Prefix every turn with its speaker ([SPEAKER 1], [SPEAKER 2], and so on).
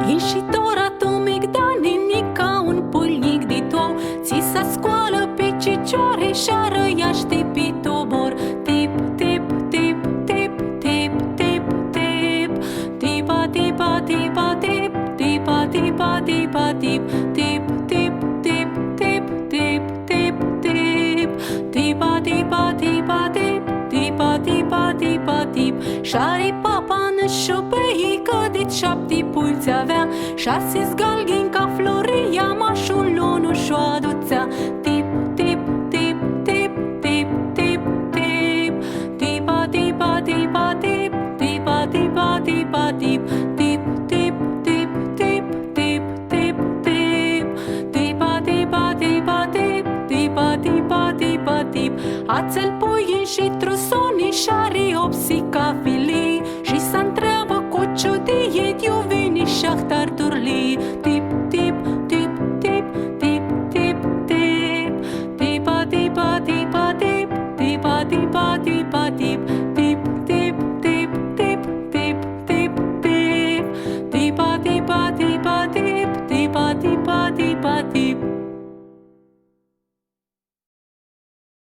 [SPEAKER 1] Ieșitor atomic, da nimica, un pulnic de tou, ți se scoală pe cicioare și-a răiaște pe tobor. Tip, tip, tip, tip, tip, tip, tip, tipa, tipa, tipa, tip, tipa, tipa, tipa, tip, tip, tip, tip, tip, tip, tip, tip, tipa, tipa, tipa, tip, tipa, tipa, tipa, tip. Și-are papa în șopeică de 7 pulți avea, 6 zgalghini ca floria, mașul lonu și-o aduțea. Tip, tip, tip, tip, tip, tip, tip, tipa, tipa, tipa, tip, tipa, tipa, tipa, tip, tip, tip, tip, tip, tip, tip, tip, tipa, tipa, tipa, tip, tipa, tipa, tipa, tip. Ațel puiin și trusonii și-are opsica filii și s-a întreabă cu ciudie de-o veni șahtar turli. Tip, tip, tip, tip, tip, tip, tip, tipa, tipa, tipa, tip, tipa, tipa, tipa, tip, tip, tip, tip, tip, tip, tip, tip, tipa, tipa, tipa, tip, tipa, tipa, tipa, tip.